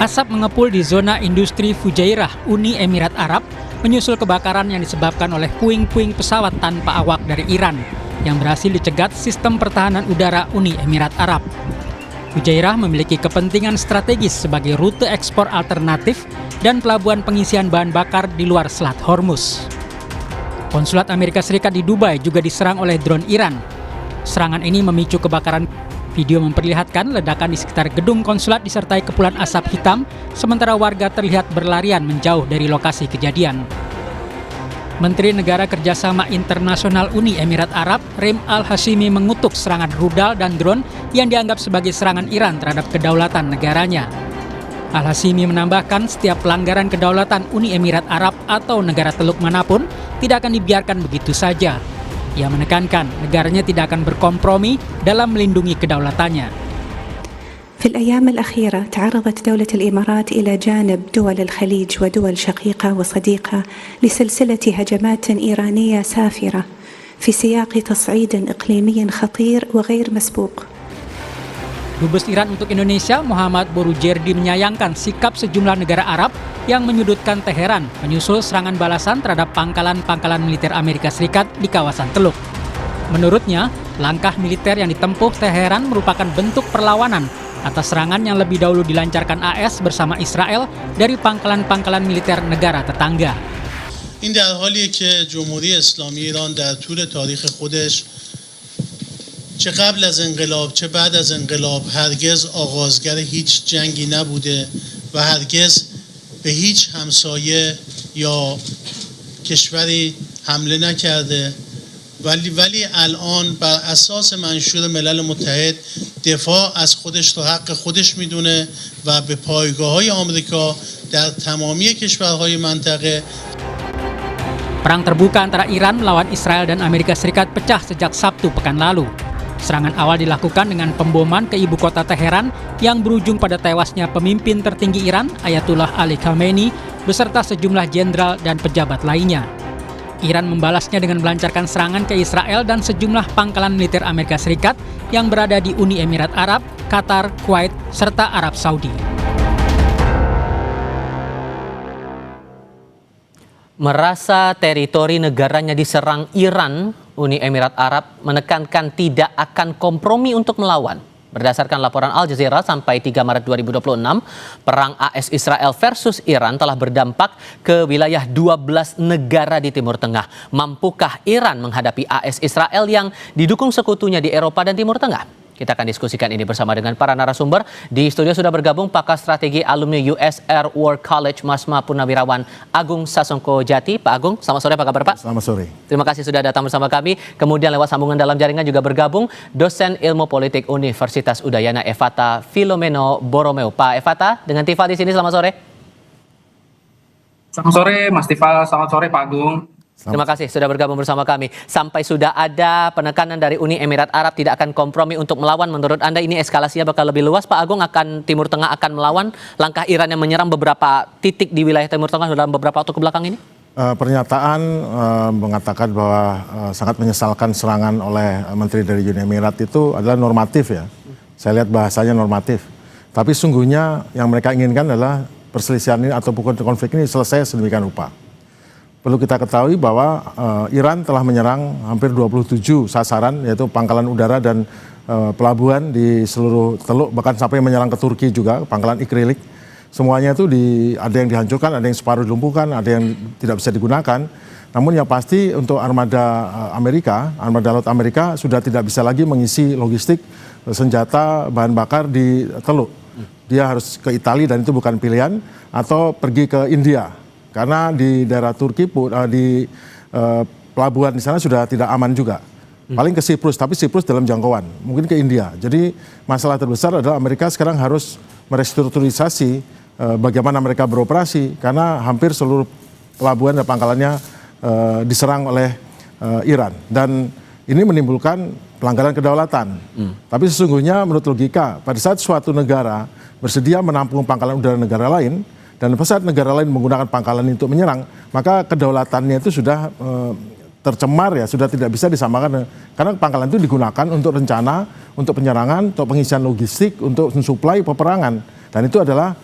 Asap mengepul di zona industri Fujairah, Uni Emirat Arab, menyusul kebakaran yang disebabkan oleh puing-puing pesawat tanpa awak dari Iran yang berhasil dicegat sistem pertahanan udara Uni Emirat Arab. Fujairah memiliki kepentingan strategis sebagai rute ekspor alternatif dan pelabuhan pengisian bahan bakar di luar Selat Hormuz. Konsulat Amerika Serikat di Dubai juga diserang oleh drone Iran. Serangan ini memicu kebakaran. Video memperlihatkan ledakan di sekitar gedung konsulat disertai kepulan asap hitam, sementara warga terlihat berlarian menjauh dari lokasi kejadian. Menteri Negara Kerjasama Internasional Uni Emirat Arab, Reem Al-Hashimi, mengutuk serangan rudal dan drone yang dianggap sebagai serangan Iran terhadap kedaulatan negaranya. Al-Hashimi menambahkan setiap pelanggaran kedaulatan Uni Emirat Arab atau negara Teluk manapun tidak akan dibiarkan begitu saja. Ia menekankan negaranya tidak akan berkompromi dalam melindungi kedaulatannya. في الأيام الأخيرة تعرضت دولة الإمارات إلى جانب دول الخليج ودول شقيقة وصديقة لسلسلة هجمات إيرانية سافرة في سياق تصعيد إقليمي خطير وغير مسبوق. Dubes Iran untuk Indonesia, Muhammad Borujerdi, menyayangkan sikap sejumlah negara Arab yang menyudutkan Teheran menyusul serangan balasan terhadap pangkalan-pangkalan militer Amerika Serikat di kawasan Teluk. Menurutnya, langkah militer yang ditempuh Teheran merupakan bentuk perlawanan atas serangan yang lebih dahulu dilancarkan AS bersama Israel dari pangkalan-pangkalan militer negara tetangga. این در حالیه که جمهوری اسلامی ایران در طول تاریخ خودش چه قبل از انقلاب چه بعد از انقلاب هرگز آغازگر هیچ جنگی نبوده و هرگز به هیچ همسایه یا کشوری حمله نکرده ولی الان بر اساس منشور ملل متحد دفاع از خودش رو حق خودش میدونه و به پایگاه‌های آمریکا در تمامی کشورهای منطقه. Perang terbuka antara Iran melawan Israel dan Amerika Serikat pecah sejak Sabtu pekan lalu. Serangan awal dilakukan dengan pemboman ke ibu kota Teheran yang berujung pada tewasnya pemimpin tertinggi Iran, Ayatullah Ali Khamenei, beserta sejumlah jenderal dan pejabat lainnya. Iran membalasnya dengan melancarkan serangan ke Israel dan sejumlah pangkalan militer Amerika Serikat yang berada di Uni Emirat Arab, Qatar, Kuwait, serta Arab Saudi. Merasa teritori negaranya diserang Iran, Uni Emirat Arab menekankan tidak akan kompromi untuk melawan. Berdasarkan laporan Al Jazeera, sampai 3 Maret 2026, perang AS Israel versus Iran telah berdampak ke wilayah 12 negara di Timur Tengah. Mampukah Iran menghadapi AS Israel yang didukung sekutunya di Eropa dan Timur Tengah? Kita akan diskusikan ini bersama dengan para narasumber. Di studio sudah bergabung pakar strategi alumni US Air War College Masma Purnawirawan Agung Sasongko Jati. Pak Agung, selamat sore, apa kabar Pak? Selamat sore. Terima kasih sudah datang bersama kami. Kemudian lewat sambungan dalam jaringan juga bergabung dosen ilmu politik Universitas Udayana Efata Filomeno Borromeo. Pak Efata, dengan Tifal di sini, selamat sore. Selamat sore Mas Tifal, selamat sore Pak Agung. Terima kasih sudah bergabung bersama kami. Sampai sudah ada penekanan dari Uni Emirat Arab tidak akan kompromi untuk melawan. Menurut Anda ini eskalasinya bakal lebih luas, Pak Agung? Akan Timur Tengah akan melawan? Langkah Iran yang menyerang beberapa titik di wilayah Timur Tengah dalam beberapa waktu kebelakang ini? Pernyataan mengatakan bahwa sangat menyesalkan serangan oleh Menteri dari Uni Emirat itu adalah normatif ya. Saya lihat bahasanya normatif. Tapi sungguhnya yang mereka inginkan adalah perselisihan ini atau konflik ini selesai sedemikian rupa. Perlu kita ketahui bahwa Iran telah menyerang hampir 27 sasaran, yaitu pangkalan udara dan pelabuhan di seluruh Teluk, bahkan sampai menyerang ke Turki juga, pangkalan Ikrilik. Semuanya itu ada yang dihancurkan, ada yang separuh dilumpuhkan, ada yang tidak bisa digunakan. Namun yang pasti untuk armada laut Amerika sudah tidak bisa lagi mengisi logistik senjata bahan bakar di Teluk. Dia harus ke Italia dan itu bukan pilihan, atau pergi ke India. Karena di daerah Turki, di pelabuhan di sana sudah tidak aman juga. Paling ke Siprus, tapi Siprus dalam jangkauan. Mungkin ke India. Jadi masalah terbesar adalah Amerika sekarang harus merestrukturisasi bagaimana mereka beroperasi. Karena hampir seluruh pelabuhan dan pangkalannya diserang oleh Iran. Dan ini menimbulkan pelanggaran kedaulatan. Tapi sesungguhnya menurut logika, pada saat suatu negara bersedia menampung pangkalan udara negara lain, dan pada saat negara lain menggunakan pangkalan untuk menyerang, maka kedaulatannya itu sudah tercemar ya, sudah tidak bisa disamakan. Karena pangkalan itu digunakan untuk rencana, untuk penyerangan, untuk pengisian logistik, untuk mensuplai peperangan. Dan itu adalah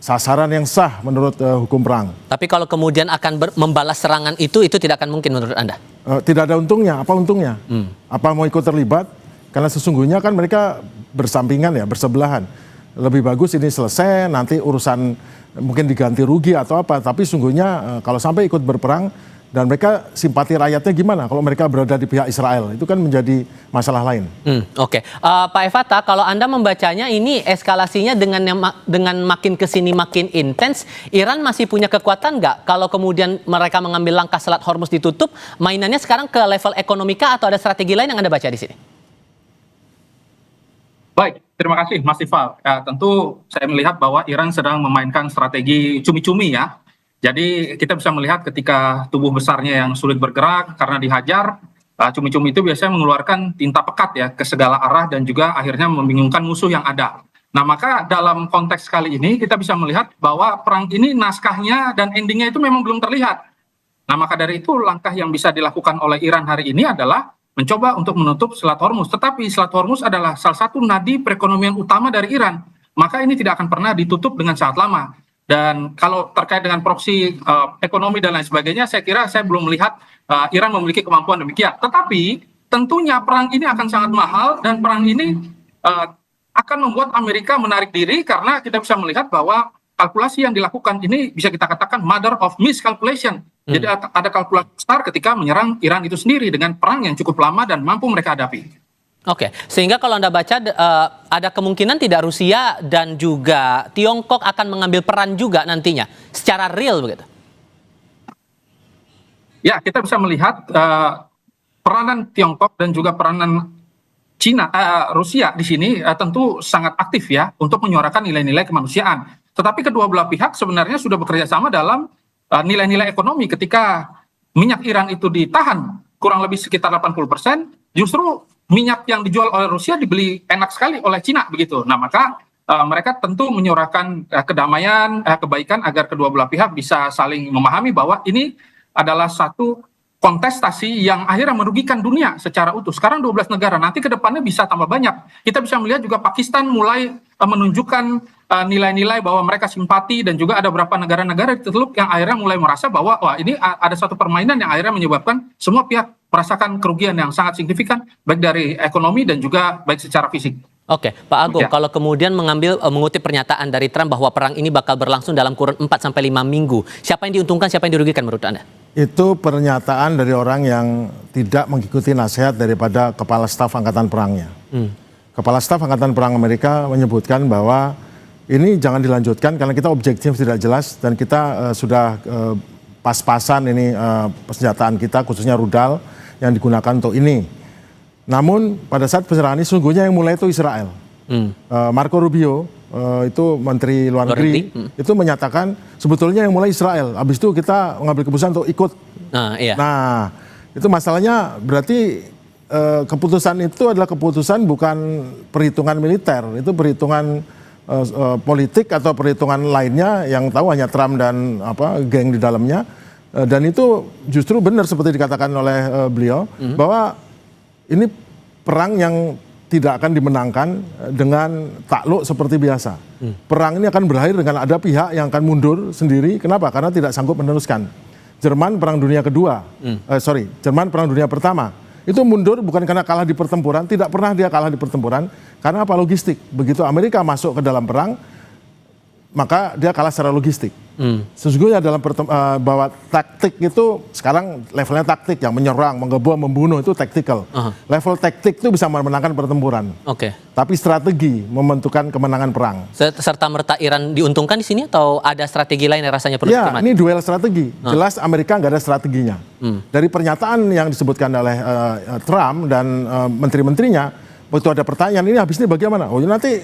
sasaran yang sah menurut hukum perang. Tapi kalau kemudian akan membalas serangan itu tidak akan mungkin menurut Anda? Tidak ada untungnya. Apa untungnya? Apa mau ikut terlibat? Karena sesungguhnya kan mereka bersampingan ya, bersebelahan. Lebih bagus ini selesai, nanti urusan mungkin diganti rugi atau apa. Tapi sesungguhnya kalau sampai ikut berperang, dan mereka simpati rakyatnya gimana kalau mereka berada di pihak Israel? Itu kan menjadi masalah lain. Oke. Pak Efata, kalau Anda membacanya ini eskalasinya dengan makin kesini makin intens, Iran masih punya kekuatan nggak? Kalau kemudian mereka mengambil langkah Selat Hormuz ditutup, mainannya sekarang ke level ekonomika atau ada strategi lain yang Anda baca di sini? Baik, terima kasih Mas Tifal. Ya, tentu saya melihat bahwa Iran sedang memainkan strategi cumi-cumi ya. Jadi kita bisa melihat ketika tubuh besarnya yang sulit bergerak karena dihajar, cumi-cumi itu biasanya mengeluarkan tinta pekat ya ke segala arah dan juga akhirnya membingungkan musuh yang ada. Nah, maka dalam konteks kali ini kita bisa melihat bahwa perang ini naskahnya dan endingnya itu memang belum terlihat. Nah, maka dari itu langkah yang bisa dilakukan oleh Iran hari ini adalah mencoba untuk menutup Selat Hormuz. Tetapi Selat Hormuz adalah salah satu nadi perekonomian utama dari Iran. Maka ini tidak akan pernah ditutup dengan sangat lama. Dan kalau terkait dengan proksi ekonomi dan lain sebagainya, saya kira saya belum melihat Iran memiliki kemampuan demikian. Tetapi tentunya perang ini akan sangat mahal dan perang ini akan membuat Amerika menarik diri karena kita bisa melihat bahwa kalkulasi yang dilakukan ini bisa kita katakan mother of miscalculation. Jadi ada kalkulasi besar ketika menyerang Iran itu sendiri dengan perang yang cukup lama dan mampu mereka hadapi. Oke, sehingga kalau Anda baca ada kemungkinan tidak Rusia dan juga Tiongkok akan mengambil peran juga nantinya secara real begitu? Ya, kita bisa melihat peranan Tiongkok dan juga peranan Rusia di sini tentu sangat aktif ya untuk menyuarakan nilai-nilai kemanusiaan. Tetapi kedua belah pihak sebenarnya sudah bekerja sama dalam nilai-nilai ekonomi. Ketika minyak Iran itu ditahan kurang lebih sekitar 80%, justru minyak yang dijual oleh Rusia dibeli enak sekali oleh Cina begitu. Nah, maka mereka tentu menyuarakan kedamaian, kebaikan agar kedua belah pihak bisa saling memahami bahwa ini adalah satu kontestasi yang akhirnya merugikan dunia secara utuh. Sekarang 12 negara, nanti ke depannya bisa tambah banyak. Kita bisa melihat juga Pakistan mulai menunjukkan nilai-nilai bahwa mereka simpati dan juga ada beberapa negara-negara di Teluk yang akhirnya mulai merasa bahwa wah ini ada satu permainan yang akhirnya menyebabkan semua pihak merasakan kerugian yang sangat signifikan baik dari ekonomi dan juga baik secara fisik. Oke, Pak Agung, kalau kemudian mengutip pernyataan dari Trump bahwa perang ini bakal berlangsung dalam kurun 4-5 minggu, siapa yang diuntungkan, siapa yang dirugikan menurut Anda? Itu pernyataan dari orang yang tidak mengikuti nasihat daripada Kepala Staf Angkatan Perangnya. Kepala Staf Angkatan Perang Amerika menyebutkan bahwa ini jangan dilanjutkan karena kita objektif tidak jelas dan kita sudah pas-pasan ini persenjataan kita khususnya rudal yang digunakan untuk ini. Namun pada saat penyerangan ini sungguhnya yang mulai itu Israel. Marco Rubio itu Menteri Luar Negeri itu menyatakan sebetulnya yang mulai Israel. Habis itu kita mengambil keputusan untuk ikut. Nah, itu masalahnya berarti keputusan itu adalah keputusan bukan perhitungan militer, itu perhitungan politik atau perhitungan lainnya yang tahu hanya Trump dan geng di dalamnya. Dan itu justru benar seperti dikatakan oleh beliau bahwa ini perang yang tidak akan dimenangkan dengan takluk seperti biasa. Perang ini akan berakhir dengan ada pihak yang akan mundur sendiri. Kenapa? Karena tidak sanggup meneruskan. Jerman Perang Dunia Kedua, Jerman Perang Dunia Pertama, itu mundur bukan karena kalah di pertempuran, tidak pernah dia kalah di pertempuran, karena apa? Logistik. Begitu Amerika masuk ke dalam perang, maka dia kalah secara logistik. Sesungguhnya dalam bahwa taktik itu sekarang levelnya taktik, yang menyerang, menggebom, membunuh itu tactical. Level taktik itu bisa memenangkan pertempuran. Tapi strategi membentukkan kemenangan perang. Serta merta Iran diuntungkan di sini atau ada strategi lain yang rasanya perlu dicermati? Ini duel strategi. Jelas Amerika nggak ada strateginya. Dari pernyataan yang disebutkan oleh Trump dan menteri-menterinya, waktu ada pertanyaan ini habis ini bagaimana? Oh nanti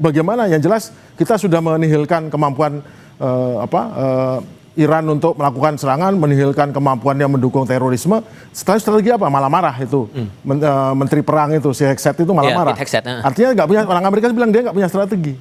bagaimana? Yang jelas kita sudah menihilkan kemampuan Iran untuk melakukan serangan, menihilkan kemampuannya mendukung terorisme. Setelah strategi apa? Malah marah itu. Menteri perang itu, si Hexet itu malah marah. Artinya nggak punya, orang Amerika bilang dia nggak punya strategi.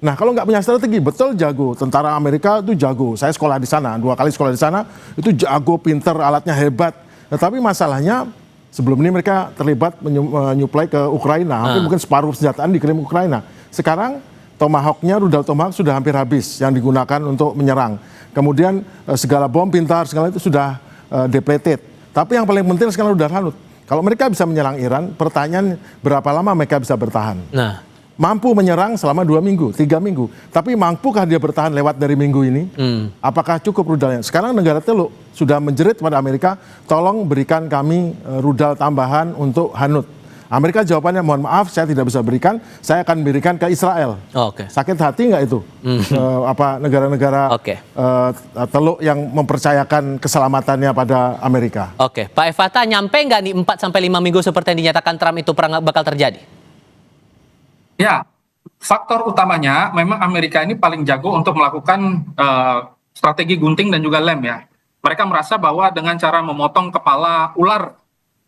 Nah kalau nggak punya strategi, betul jago. Tentara Amerika itu jago. Saya sekolah di sana, 2 kali sekolah di sana, itu jago, pinter, alatnya hebat. Tetapi masalahnya sebelum ini mereka terlibat menyuplai ke Ukraina. Hampir mungkin separuh senjataan dikirim ke Ukraina. Sekarang Tomahawk-nya, rudal Tomahawk sudah hampir habis yang digunakan untuk menyerang. Kemudian segala bom pintar, segala itu sudah depleted. Tapi yang paling penting sekarang rudal Hanut. Kalau mereka bisa menyerang Iran, pertanyaan berapa lama mereka bisa bertahan? Nah, Mampu menyerang selama 2 minggu, 3 minggu. Tapi mampukah dia bertahan lewat dari minggu ini? Apakah cukup rudalnya? Sekarang negara Teluk sudah menjerit pada Amerika, tolong berikan kami rudal tambahan untuk Hanut. Amerika jawabannya, mohon maaf saya tidak bisa berikan, saya akan berikan ke Israel. Oke. Sakit hati nggak itu? Negara-negara Teluk yang mempercayakan keselamatannya pada Amerika? Oke, Pak Efata, nyampe nggak nih 4-5 minggu seperti yang dinyatakan Trump itu perang bakal terjadi? Ya, faktor utamanya memang Amerika ini paling jago untuk melakukan strategi gunting dan juga lem ya. Mereka merasa bahwa dengan cara memotong kepala ular,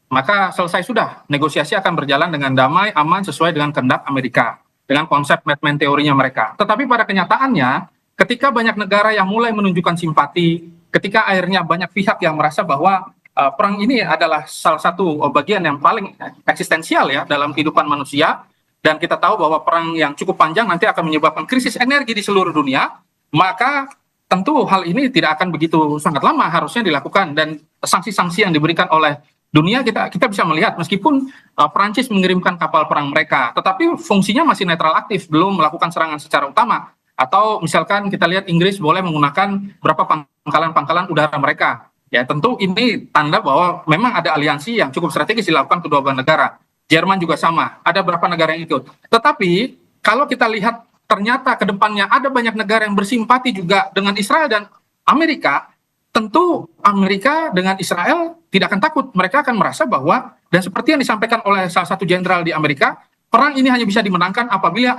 maka selesai sudah. Negosiasi akan berjalan dengan damai, aman, sesuai dengan kehendak Amerika. Dengan konsep Madman teorinya mereka. Tetapi pada kenyataannya, ketika banyak negara yang mulai menunjukkan simpati, ketika akhirnya banyak pihak yang merasa bahwa perang ini adalah salah satu bagian yang paling eksistensial ya dalam kehidupan manusia, dan kita tahu bahwa perang yang cukup panjang nanti akan menyebabkan krisis energi di seluruh dunia, maka tentu hal ini tidak akan begitu sangat lama harusnya dilakukan. Dan sanksi-sanksi yang diberikan oleh dunia kita bisa melihat meskipun Perancis mengirimkan kapal perang mereka, tetapi fungsinya masih netral aktif, belum melakukan serangan secara utama. Atau misalkan kita lihat Inggris boleh menggunakan beberapa pangkalan-pangkalan udara mereka. Ya tentu ini tanda bahwa memang ada aliansi yang cukup strategis dilakukan kedua belah negara. Jerman juga sama, ada beberapa negara yang ikut. Tetapi kalau kita lihat ternyata ke depannya ada banyak negara yang bersimpati juga dengan Israel dan Amerika, tentu Amerika dengan Israel tidak akan takut. Mereka akan merasa bahwa, dan seperti yang disampaikan oleh salah satu jenderal di Amerika, perang ini hanya bisa dimenangkan apabila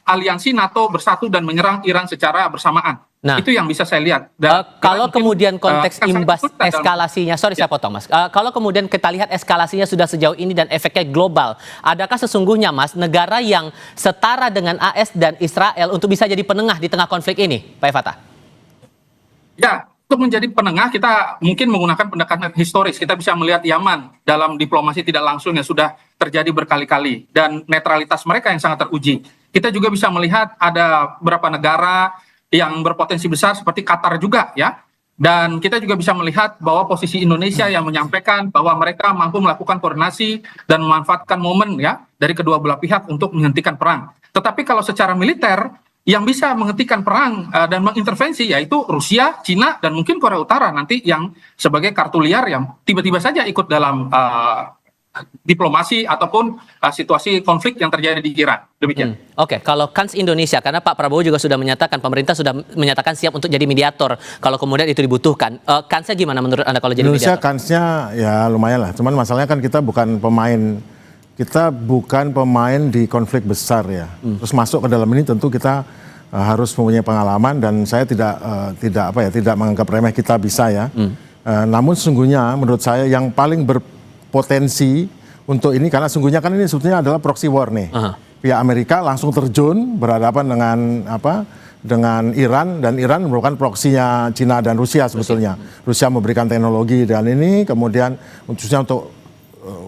aliansi NATO bersatu dan menyerang Iran secara bersamaan. Nah, itu yang bisa saya lihat. Kalau kemudian konteks imbas eskalasinya, sorry saya potong Mas. Kalau kemudian kita lihat eskalasinya sudah sejauh ini dan efeknya global, adakah sesungguhnya Mas negara yang setara dengan AS dan Israel untuk bisa jadi penengah di tengah konflik ini, Pak Efata? Ya, untuk menjadi penengah kita mungkin menggunakan pendekatan historis. Kita bisa melihat Yaman dalam diplomasi tidak langsung yang sudah terjadi berkali-kali dan netralitas mereka yang sangat teruji. Kita juga bisa melihat ada beberapa negara yang berpotensi besar seperti Qatar juga ya. Dan kita juga bisa melihat bahwa posisi Indonesia yang menyampaikan bahwa mereka mampu melakukan koordinasi dan memanfaatkan momen ya dari kedua belah pihak untuk menghentikan perang. Tetapi kalau secara militer yang bisa menghentikan perang dan mengintervensi yaitu Rusia, Cina, dan mungkin Korea Utara nanti yang sebagai kartu liar yang tiba-tiba saja ikut dalam diplomasi ataupun situasi konflik yang terjadi di Iran. Demikian. Oke, kalau kans Indonesia, karena Pak Prabowo juga sudah menyatakan, pemerintah sudah menyatakan siap untuk jadi mediator kalau kemudian itu dibutuhkan. Kansnya gimana menurut Anda kalau jadi Indonesia mediator? kansnya ya lumayan lah. Cuman masalahnya kan kita bukan pemain di konflik besar ya. Terus masuk ke dalam ini tentu kita harus mempunyai pengalaman dan saya tidak menganggap remeh kita bisa ya. Namun sesungguhnya menurut saya yang paling berpotensi untuk ini karena sesungguhnya kan ini sebetulnya adalah proxy war nih. Pihak Amerika langsung terjun berhadapan dengan Iran dan Iran merupakan proksinya Cina dan Rusia sebetulnya. Rusia memberikan teknologi dan ini kemudian khususnya untuk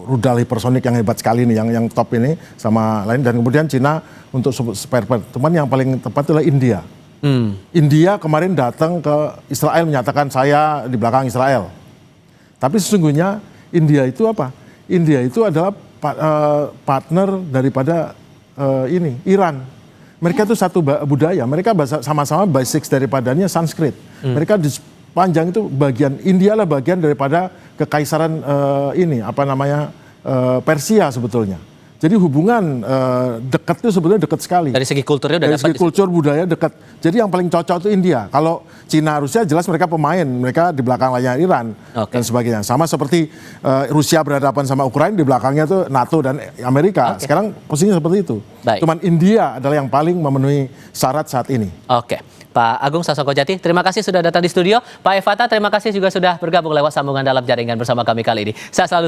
rudal hipersonik yang hebat sekali nih yang top ini sama lain dan kemudian Cina untuk spare part. Cuman yang paling tepat adalah India. India kemarin datang ke Israel menyatakan saya di belakang Israel. Tapi sesungguhnya India itu apa? India itu adalah partner daripada Iran. Mereka itu satu budaya. Mereka sama-sama basics daripadanya Sanskrit. Mereka di panjang itu bagian India lah bagian daripada kekaisaran Persia sebetulnya. Jadi hubungan dekat itu sebetulnya dekat sekali. Dari segi kulturnya udah dari segi kultur budaya dekat. Jadi yang paling cocok itu India. Kalau Cina Rusia jelas mereka pemain, mereka di belakang layar Iran dan sebagainya. Sama seperti Rusia berhadapan sama Ukraina di belakangnya itu NATO dan Amerika. Sekarang posisinya seperti itu. Cuman India adalah yang paling memenuhi syarat saat ini. Oke. Pak Agung Sasongko-Jati, terima kasih sudah datang di studio. Pak Efata, terima kasih juga sudah bergabung lewat sambungan dalam jaringan bersama kami kali ini. Saya selalu